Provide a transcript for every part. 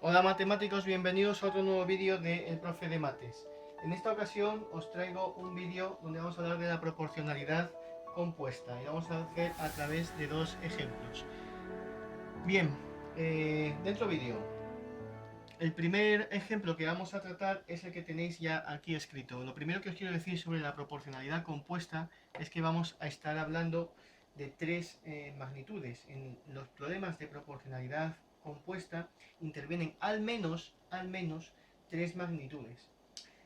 Hola matemáticos, bienvenidos a otro nuevo vídeo de El Profe de Mates. En esta ocasión os traigo un vídeo donde vamos a hablar de la proporcionalidad compuesta y lo vamos a hacer a través de dos ejemplos. Bien, dentro vídeo. El primer ejemplo que vamos a tratar es el que tenéis ya aquí escrito. Lo primero que os quiero decir sobre la proporcionalidad compuesta es que vamos a estar hablando de tres magnitudes. En los problemas de proporcionalidad compuesta intervienen al menos tres magnitudes.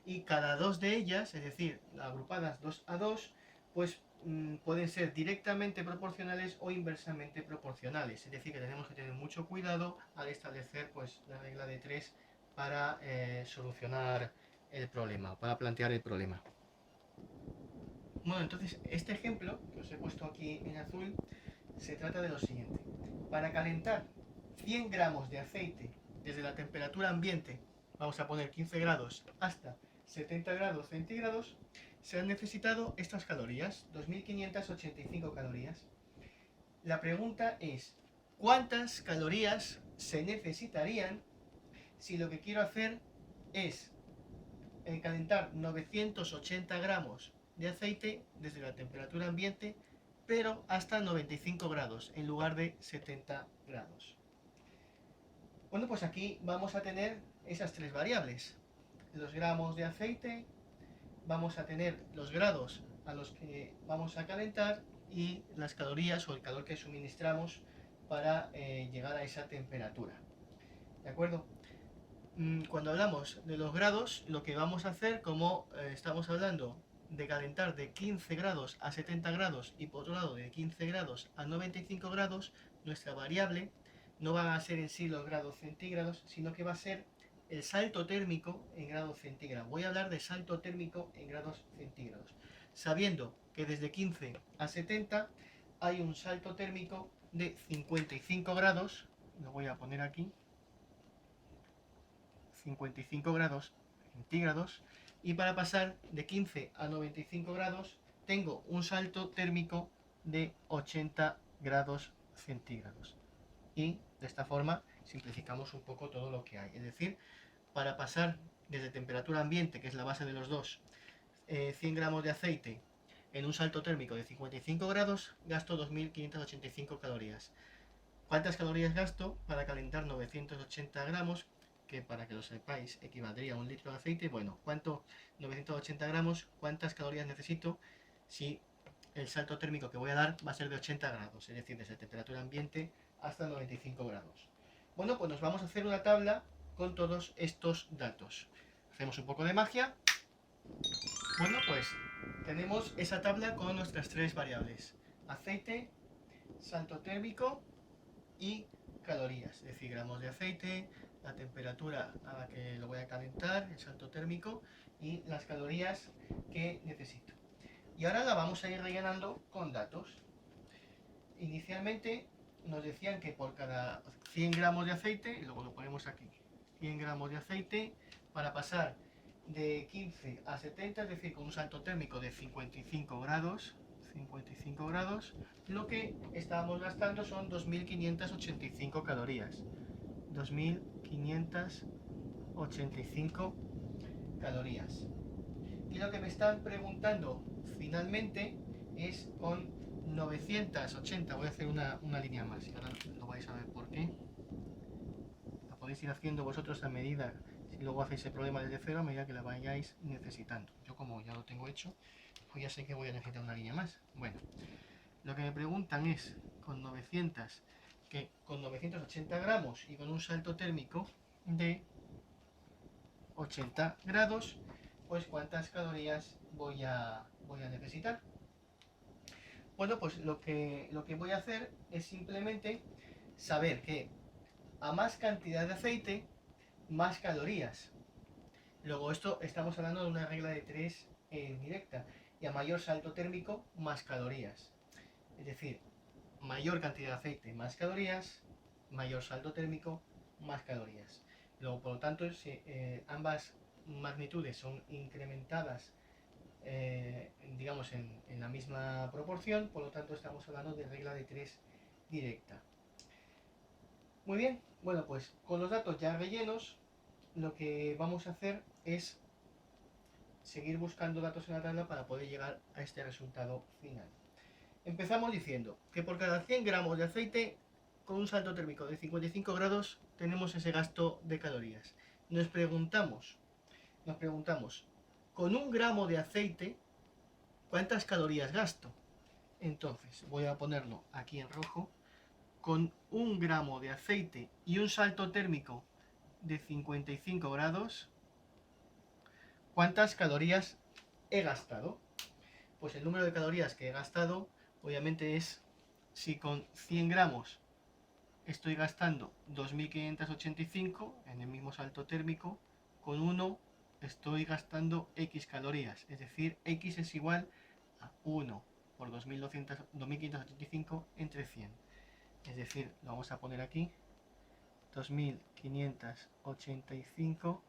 Y cada dos de ellas, es decir, agrupadas 2 a 2, pues pueden ser directamente proporcionales o inversamente proporcionales. Es decir, que tenemos que tener mucho cuidado al establecer pues la regla de 3 para solucionar el problema, para plantear el problema. Bueno, entonces este ejemplo que os he puesto aquí en azul se trata de lo siguiente. Para calentar 100 gramos de aceite desde la temperatura ambiente, vamos a poner 15 grados, hasta 70 grados centígrados, se han necesitado estas calorías, 2585 calorías. La pregunta es, ¿cuántas calorías se necesitarían si lo que quiero hacer es calentar 980 gramos de aceite desde la temperatura ambiente, pero hasta 95 grados en lugar de 70 grados? Bueno, pues aquí vamos a tener esas tres variables. Los gramos de aceite, vamos a tener los grados a los que vamos a calentar y las calorías o el calor que suministramos para llegar a esa temperatura. ¿De acuerdo? Cuando hablamos de los grados, lo que vamos a hacer, como estamos hablando de calentar de 15 grados a 70 grados y por otro lado de 15 grados a 95 grados, nuestra variable no va a ser en sí los grados centígrados, sino que va a ser el salto térmico en grados centígrados. Voy a hablar de salto térmico en grados centígrados, sabiendo que desde 15 a 70 hay un salto térmico de 55 grados, lo voy a poner aquí, 55 grados centígrados, y para pasar de 15 a 95 grados tengo un salto térmico de 80 grados centígrados. Y de esta forma simplificamos un poco todo lo que hay. Es decir, para pasar desde temperatura ambiente, que es la base de los dos, 100 gramos de aceite en un salto térmico de 55 grados, gasto 2585 calorías. ¿Cuántas calorías gasto para calentar 980 gramos? Que para que lo sepáis equivaldría a un litro de aceite. Bueno, ¿cuánto? 980 gramos, ¿cuántas calorías necesito si el salto térmico que voy a dar va a ser de 80 grados? Es decir, desde temperatura ambiente hasta 95 grados. Bueno, pues nos vamos a hacer una tabla con todos estos datos. Hacemos un poco de magia. Bueno, pues tenemos esa tabla con nuestras tres variables: aceite, salto térmico y calorías, es decir, gramos de aceite, la temperatura a la que lo voy a calentar, el salto térmico y las calorías que necesito. Y ahora la vamos a ir rellenando con datos. Inicialmente nos decían que por cada 100 gramos de aceite, y luego lo ponemos aquí, 100 gramos de aceite, para pasar de 15 a 70, es decir, con un salto térmico de 55 grados, lo que estábamos gastando son 2585 calorías. 2585 calorías. Y lo que me están preguntando finalmente es con 980. Voy a hacer una línea más y ahora lo vais a ver por qué. La podéis ir haciendo vosotros a medida, si luego hacéis el problema desde cero, a medida que la vayáis necesitando. Yo, como ya lo tengo hecho, pues ya sé que voy a necesitar una línea más. Bueno, lo que me preguntan es con 980 gramos y con un salto térmico de 80 grados, pues cuántas calorías voy a necesitar. Bueno, pues lo que voy a hacer es simplemente saber que a más cantidad de aceite, más calorías. Luego, esto estamos hablando de una regla de 3 directa. Y a mayor salto térmico, más calorías. Es decir, mayor cantidad de aceite, más calorías; mayor salto térmico, más calorías. Luego, por lo tanto, si ambas magnitudes son incrementadas, digamos, en la misma proporción, por lo tanto estamos hablando de regla de 3 directa. Muy bien, Bueno, pues con los datos ya rellenos, lo que vamos a hacer es seguir buscando datos en la tabla para poder llegar a este resultado final. Empezamos diciendo que por cada 100 gramos de aceite con un salto térmico de 55 grados tenemos ese gasto de calorías. Nos preguntamos, con un gramo de aceite, ¿cuántas calorías gasto? Entonces, voy a ponerlo aquí en rojo. Con un gramo de aceite y un salto térmico de 55 grados, ¿cuántas calorías he gastado? Pues el número de calorías que he gastado, obviamente, es si con 100 gramos estoy gastando 2585 en el mismo salto térmico, con 1 estoy gastando X calorías, es decir, X es igual a 1 por 2585 entre 100. Es decir, lo vamos a poner aquí, 2585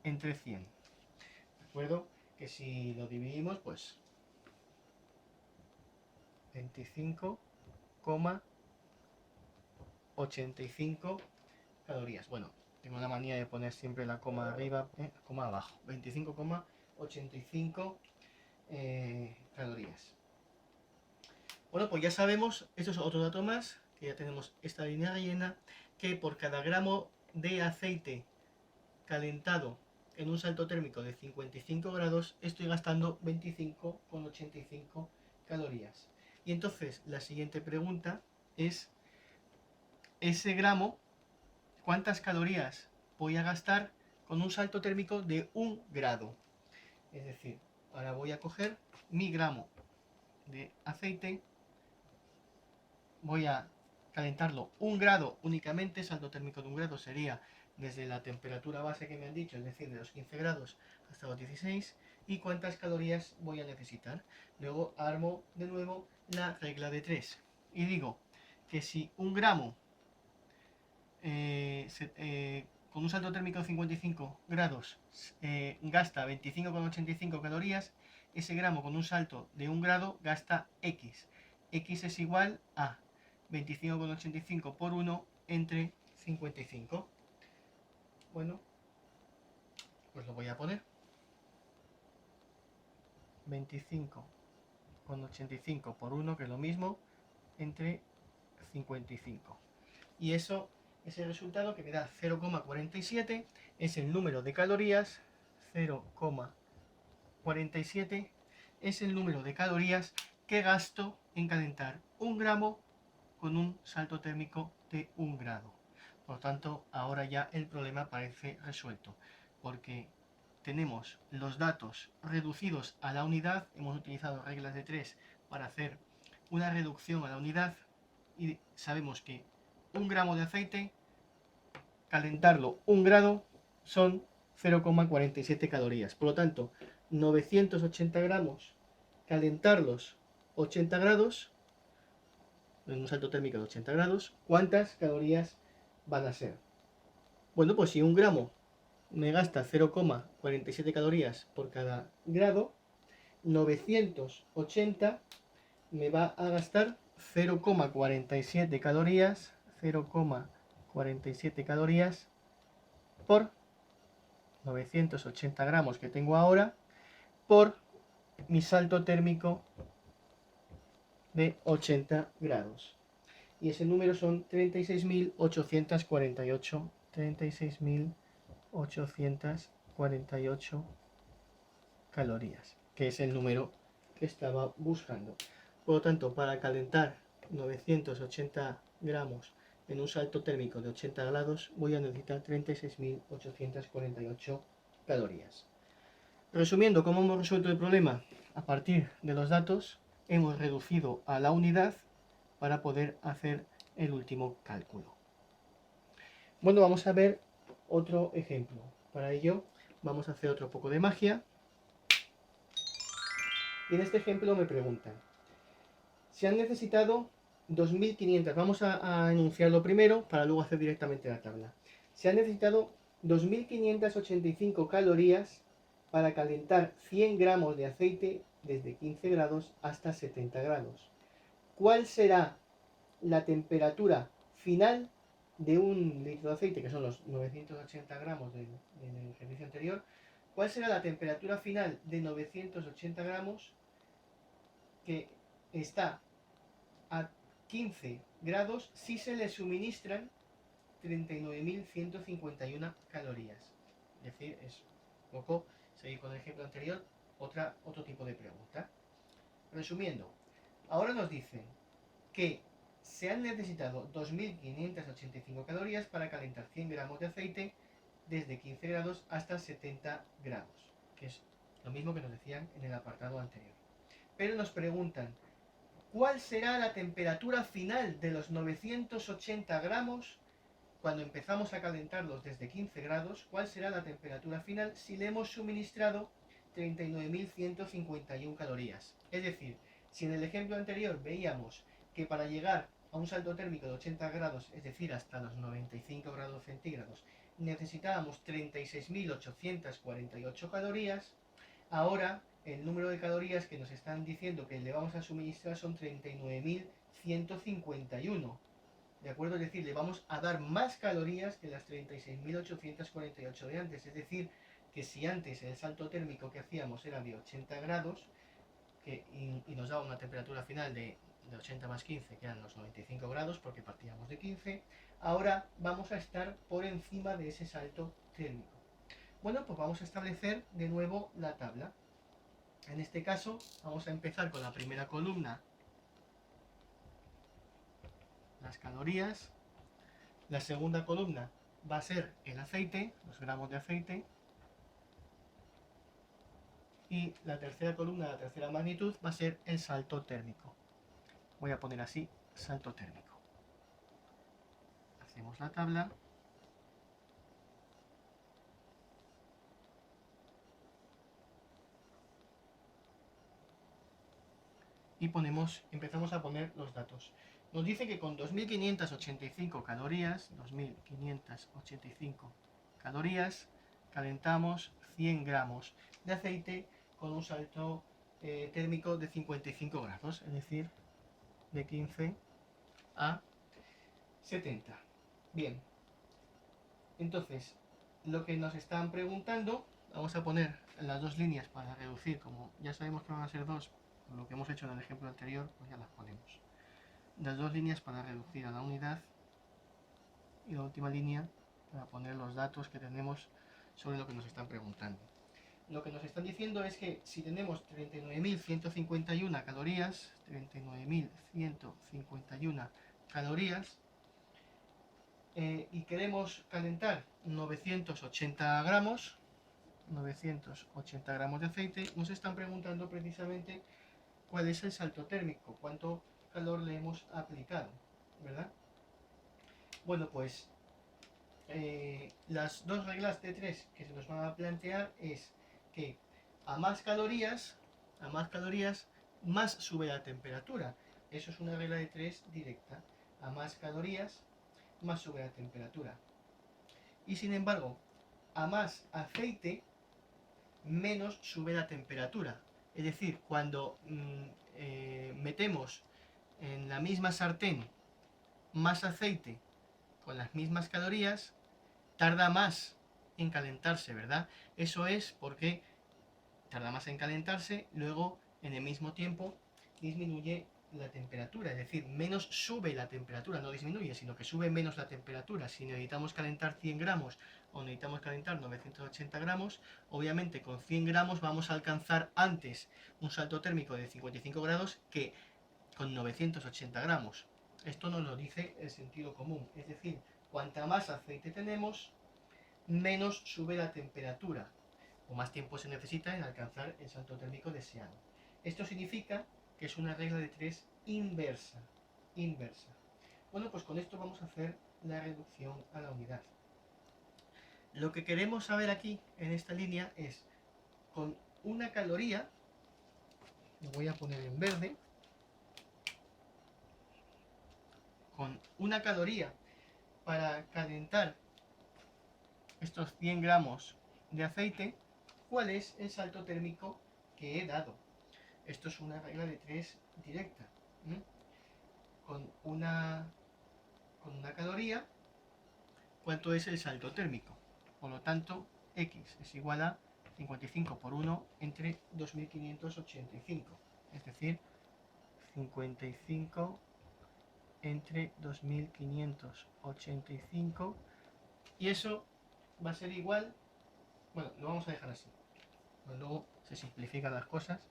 entre 100. ¿De acuerdo? Que si lo dividimos, pues 25,85 calorías. Bueno, tengo la manía de poner siempre la coma arriba, coma abajo. 25,85 calorías. Bueno, pues ya sabemos, esto es otro dato más, que ya tenemos esta línea rellena, que por cada gramo de aceite calentado en un salto térmico de 55 grados estoy gastando 25,85 calorías. Y entonces la siguiente pregunta es, ese gramo, ¿cuántas calorías voy a gastar con un salto térmico de 1 grado? Es decir, ahora voy a coger mi gramo de aceite, voy a calentarlo 1 grado únicamente, salto térmico de 1 grado sería desde la temperatura base que me han dicho, es decir, de los 15 grados hasta los 16, y cuántas calorías voy a necesitar. Luego armo de nuevo la regla de 3 y digo que si 1 gramo con un salto térmico de 55 grados gasta 25,85 calorías, ese gramo con un salto de 1 grado gasta X. X es igual a 25,85 por 1 entre 55. Bueno, pues lo voy a poner. 25,85 por 1, que es lo mismo, entre 55. Y eso es el resultado que me da 0,47, es el número de calorías, 0,47 es el número de calorías que gasto en calentar 1 gramo con un salto térmico de 1 grado. Por lo tanto, ahora ya el problema parece resuelto, porque tenemos los datos reducidos a la unidad, hemos utilizado reglas de 3 para hacer una reducción a la unidad, y sabemos que 1 gramo de aceite, calentarlo 1 grado, son 0,47 calorías. Por lo tanto, 980 gramos, calentarlos 80 grados, en un salto térmico de 80 grados, ¿cuántas calorías van a ser? Bueno, pues si 1 gramo me gasta 0,47 calorías por cada grado, 980 me va a gastar 0,47 calorías, 0,47 calorías por 980 gramos que tengo ahora, por mi salto térmico de 80 grados. Y ese número son 36.848, 36.848 calorías, que es el número que estaba buscando. Por lo tanto, para calentar 980 gramos en un salto térmico de 80 grados voy a necesitar 36.848 calorías. Resumiendo, ¿cómo hemos resuelto el problema? A partir de los datos hemos reducido a la unidad para poder hacer el último cálculo. Bueno, vamos a ver otro ejemplo. Para ello vamos a hacer otro poco de magia. Y en este ejemplo me preguntan, se han necesitado 2.500, vamos a enunciarlo primero para luego hacer directamente la tabla. Se han necesitado 2.585 calorías para calentar 100 gramos de aceite desde 15 grados hasta 70 grados. ¿Cuál será la temperatura final de un litro de aceite, que son los 980 gramos del ejercicio anterior, ¿cuál será la temperatura final de 980 gramos que está a 15 grados si se le suministran 39.151 calorías? Es decir, es un poco, seguir con el ejemplo anterior, otro tipo de pregunta. Resumiendo, ahora nos dicen que se han necesitado 2.585 calorías para calentar 100 gramos de aceite desde 15 grados hasta 70 grados, que es lo mismo que nos decían en el apartado anterior. Pero nos preguntan, ¿cuál será la temperatura final de los 980 gramos cuando empezamos a calentarlos desde 15 grados? ¿Cuál será la temperatura final si le hemos suministrado 39.151 calorías? Es decir, si en el ejemplo anterior veíamos que para llegar a un salto térmico de 80 grados, es decir, hasta los 95 grados centígrados, necesitábamos 36.848 calorías, ahora el número de calorías que nos están diciendo que le vamos a suministrar son 39.151. ¿De acuerdo? Es decir, le vamos a dar más calorías que las 36.848 de antes. Es decir, que si antes el salto térmico que hacíamos era de 80 grados y nos daba una temperatura final de 80 más 15, que eran los 95 grados, porque partíamos de 15, ahora vamos a estar por encima de ese salto térmico. Bueno, pues vamos a establecer de nuevo la tabla. En este caso, vamos a empezar con la primera columna, las calorías. La segunda columna va a ser el aceite, los gramos de aceite. Y la tercera columna, la tercera magnitud, va a ser el salto térmico. Voy a poner así, salto térmico. Hacemos la tabla. Y empezamos a poner los datos. Nos dice que con 2.585 calorías, calentamos 100 gramos de aceite con un salto térmico de 55 grados, es decir, de 15 a 70. Bien, entonces, lo que nos están preguntando, vamos a poner las dos líneas para reducir, como ya sabemos que van a ser dos, con lo que hemos hecho en el ejemplo anterior, pues ya las ponemos. Las dos líneas para reducir a la unidad y la última línea para poner los datos que tenemos sobre lo que nos están preguntando. Lo que nos están diciendo es que si tenemos 39.151 calorías, 39.151 calorías, y queremos calentar 980 gramos de aceite, nos están preguntando precisamente cuál es el salto térmico, cuánto calor le hemos aplicado, ¿verdad? Bueno, pues las dos reglas de tres que se nos van a plantear es que a más calorías, más sube la temperatura. Eso es una regla de tres directa. A más calorías, más sube la temperatura. Y sin embargo, a más aceite, menos sube la temperatura. Es decir, cuando metemos en la misma sartén más aceite con las mismas calorías, tarda más en calentarse, ¿verdad? Eso es porque tarda más en calentarse, luego en el mismo tiempo disminuye la temperatura, es decir, menos sube la temperatura, no disminuye, sino que sube menos la temperatura. Si necesitamos calentar 100 gramos o necesitamos calentar 980 gramos, obviamente con 100 gramos vamos a alcanzar antes un salto térmico de 55 grados que con 980 gramos. Esto nos lo dice el sentido común, es decir, cuanta más aceite tenemos, menos sube la temperatura, o más tiempo se necesita en alcanzar el salto térmico deseado. Esto significa que es una regla de tres inversa. Bueno, pues con esto vamos a hacer la reducción a la unidad. Lo que queremos saber aquí, en esta línea, es con una caloría, lo voy a poner en verde, con una caloría para calentar estos 100 gramos de aceite, ¿cuál es el salto térmico que he dado? Esto es una regla de tres directa. Con una caloría cuánto es el salto térmico. Por lo tanto, X es igual a 55 por 1 entre 2585. Es decir, 55 entre 2585. Y eso va a ser igual, bueno, lo vamos a dejar así. Luego se simplifican las cosas,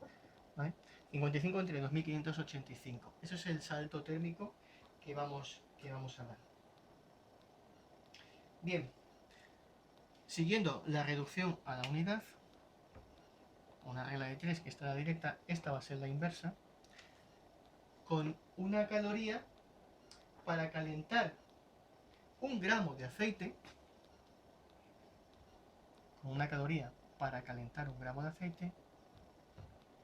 ¿vale? 55 entre 2585. Eso es el salto térmico que vamos a dar. Bien, siguiendo la reducción a la unidad, una regla de 3 que está a la directa, esta va a ser la inversa, con una caloría para calentar 1 gramo de aceite, con una caloría para calentar 1 gramo de aceite,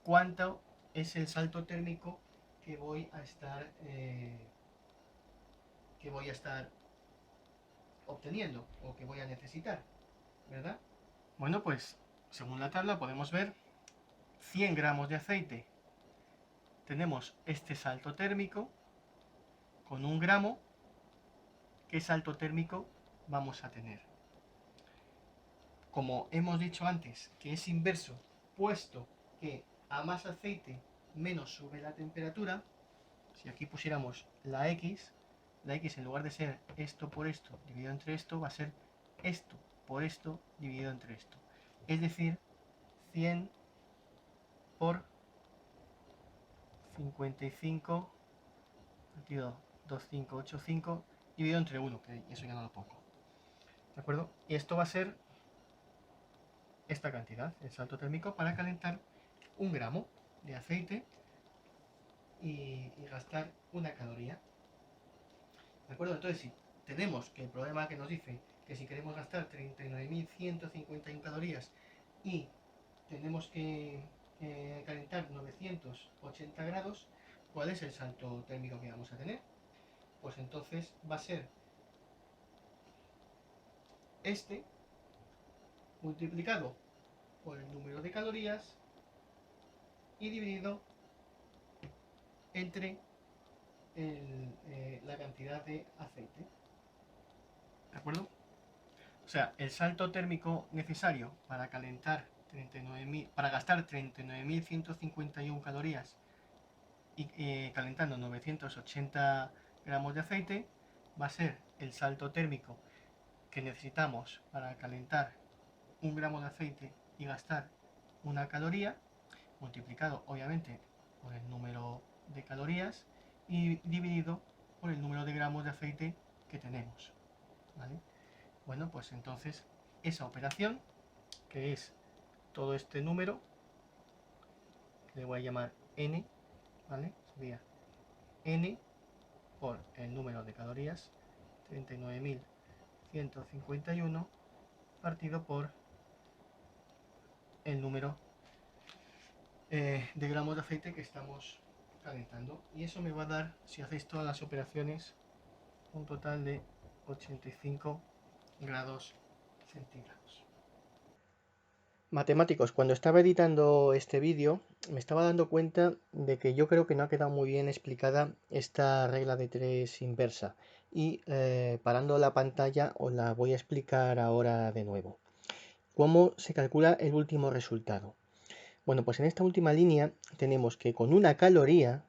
¿cuánto es el salto térmico que voy a estar obteniendo o que voy a necesitar, ¿verdad? Bueno, pues según la tabla podemos ver 100 gramos de aceite. Tenemos este salto térmico con 1 gramo. ¿Qué salto térmico vamos a tener? Como hemos dicho antes, que es inverso, puesto que a más aceite menos sube la temperatura, si aquí pusiéramos la X en lugar de ser esto por esto dividido entre esto, va a ser esto por esto dividido entre esto. Es decir, 100 por 55 partido 2585 dividido entre 1, que eso ya no lo pongo. ¿De acuerdo? Y esto va a ser esta cantidad, el salto térmico, para calentar 1 gramo de aceite y gastar 1 caloría. ¿De acuerdo? Entonces, si tenemos que el problema que nos dice que si queremos gastar 39.151 calorías y tenemos que calentar 980 grados, ¿cuál es el salto térmico que vamos a tener? Pues entonces va a ser este multiplicado por el número de calorías y dividido entre la cantidad de aceite. ¿De acuerdo? O sea, el salto térmico necesario para calentar para gastar 39.151 calorías y calentando 980 gramos de aceite va a ser el salto térmico que necesitamos para calentar 1 gramo de aceite y gastar 1 caloría, multiplicado obviamente por el número de calorías y dividido por el número de gramos de aceite que tenemos, ¿vale? Bueno, pues entonces esa operación, que es todo este número, que le voy a llamar n, ¿vale? Sería n por el número de calorías, 39.151, partido por el número de gramos de aceite que estamos calentando. Y eso me va a dar, si hacéis todas las operaciones, un total de 85 grados centígrados. Matemáticos, cuando estaba editando este vídeo me estaba dando cuenta de que yo creo que no ha quedado muy bien explicada esta regla de 3 inversa y parando la pantalla os la voy a explicar ahora de nuevo. ¿Cómo se calcula el último resultado? Bueno, pues en esta última línea tenemos que con 1 caloría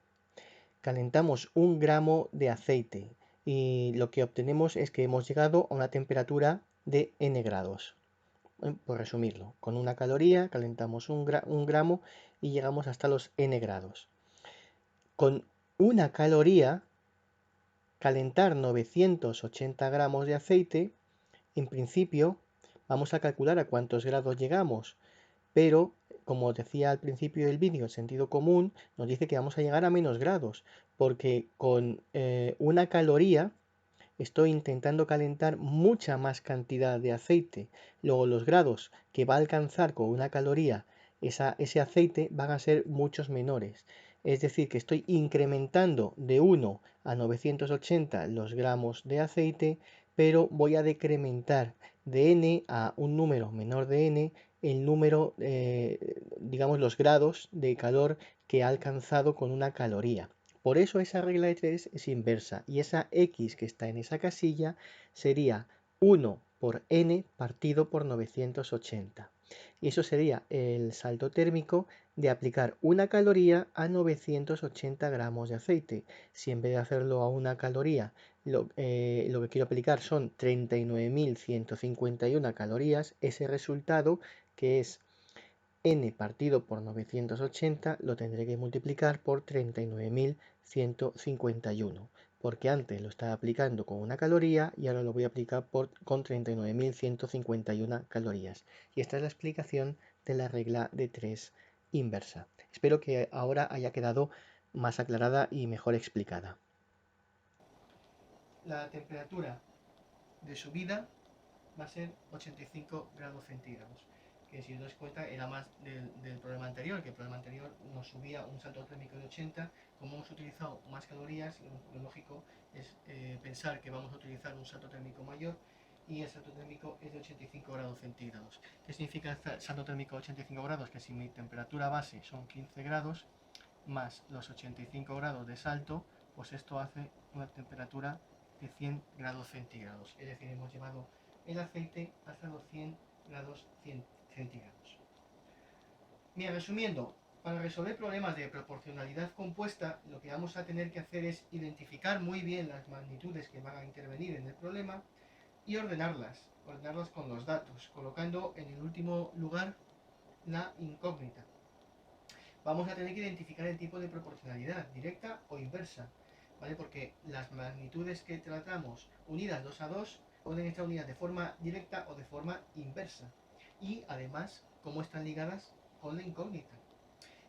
calentamos 1 gramo de aceite y lo que obtenemos es que hemos llegado a una temperatura de n grados. Por resumirlo, con 1 caloría calentamos 1 gramo y llegamos hasta los n grados. Con 1 caloría calentar 980 gramos de aceite, en principio vamos a calcular a cuántos grados llegamos, pero como decía al principio del vídeo, el sentido común nos dice que vamos a llegar a menos grados, porque con 1 caloría estoy intentando calentar mucha más cantidad de aceite. Luego los grados que va a alcanzar con 1 caloría ese aceite van a ser muchos menores. Es decir, que estoy incrementando de 1 a 980 los gramos de aceite, pero voy a decrementar de n a un número menor de n el número, digamos, los grados de calor que ha alcanzado con 1 caloría. Por eso esa regla de 3 es inversa y esa X que está en esa casilla sería 1 por n partido por 980. Y eso sería el salto térmico de aplicar una caloría a 980 gramos de aceite. Si en vez de hacerlo a una caloría, lo que quiero aplicar son 39.151 calorías, ese resultado, que es n partido por 980, lo tendré que multiplicar por 39.151, porque antes lo estaba aplicando con una caloría y ahora lo voy a aplicar con 39.151 calorías. Y esta es la explicación de la regla de 3 inversa. Espero que ahora haya quedado más aclarada y mejor explicada. La temperatura de subida va a ser 85 grados centígrados, que si os dais cuenta era más del problema anterior, que el problema anterior nos subía un salto térmico de 80. Como hemos utilizado más calorías, lo lógico es pensar que vamos a utilizar un salto térmico mayor, y el salto térmico es de 85 grados centígrados. ¿Qué significa el salto térmico de 85 grados? Que si mi temperatura base son 15 grados, más los 85 grados de salto, pues esto hace una temperatura de 100 grados centígrados. Es decir, hemos llevado el aceite hasta los 100 grados centígrados. Bien, resumiendo, para resolver problemas de proporcionalidad compuesta, lo que vamos a tener que hacer es identificar muy bien las magnitudes que van a intervenir en el problema y ordenarlas con los datos, colocando en el último lugar la incógnita. Vamos a tener que identificar el tipo de proporcionalidad, directa o inversa, ¿vale? Porque las magnitudes que tratamos unidas 2 a 2 pueden estar unidas de forma directa o de forma inversa. Y además, cómo están ligadas con la incógnita.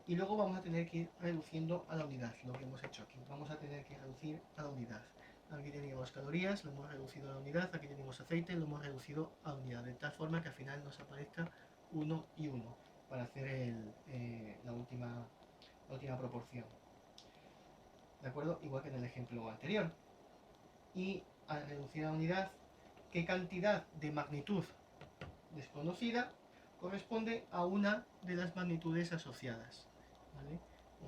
Y luego vamos a tener que ir reduciendo a la unidad, lo que hemos hecho aquí. Vamos a tener que reducir a la unidad. Aquí teníamos calorías, lo hemos reducido a la unidad. Aquí tenemos aceite, lo hemos reducido a la unidad. De tal forma que al final nos aparezca 1 y 1 para hacer la última proporción. ¿De acuerdo? Igual que en el ejemplo anterior. Y al reducir a la unidad, ¿qué cantidad de magnitud desconocida corresponde a una de las magnitudes asociadas? ¿Vale?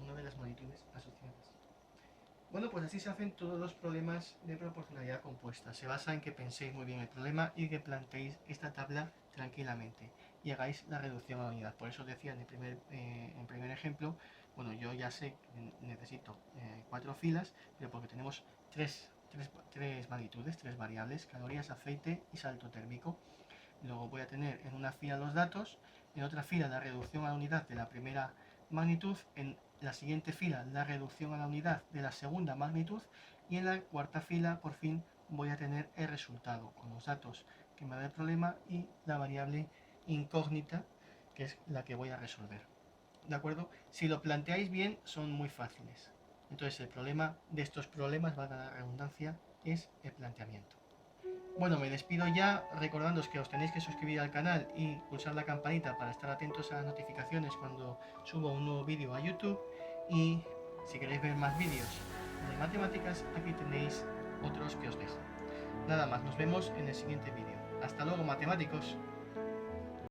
Una de las magnitudes asociadas. Bueno, pues así se hacen todos los problemas de proporcionalidad compuesta. Se basa en que penséis muy bien el problema y que planteéis esta tabla tranquilamente y hagáis la reducción a la unidad. Por eso os decía en el primer ejemplo, bueno, yo ya sé que necesito 4 filas, pero porque tenemos tres magnitudes, 3 variables: calorías, aceite y salto térmico. Luego voy a tener en una fila los datos, en otra fila la reducción a la unidad de la primera magnitud, en la siguiente fila la reducción a la unidad de la segunda magnitud, y en la cuarta fila por fin voy a tener el resultado con los datos que me da el problema y la variable incógnita, que es la que voy a resolver. ¿De acuerdo? Si lo planteáis bien, son muy fáciles. Entonces el problema de estos problemas, valga la redundancia, es el planteamiento. Bueno, me despido ya recordándoos que os tenéis que suscribir al canal y pulsar la campanita para estar atentos a las notificaciones cuando subo un nuevo vídeo a YouTube. Y si queréis ver más vídeos de matemáticas, aquí tenéis otros que os dejo. Nada más, nos vemos en el siguiente vídeo. Hasta luego, matemáticos.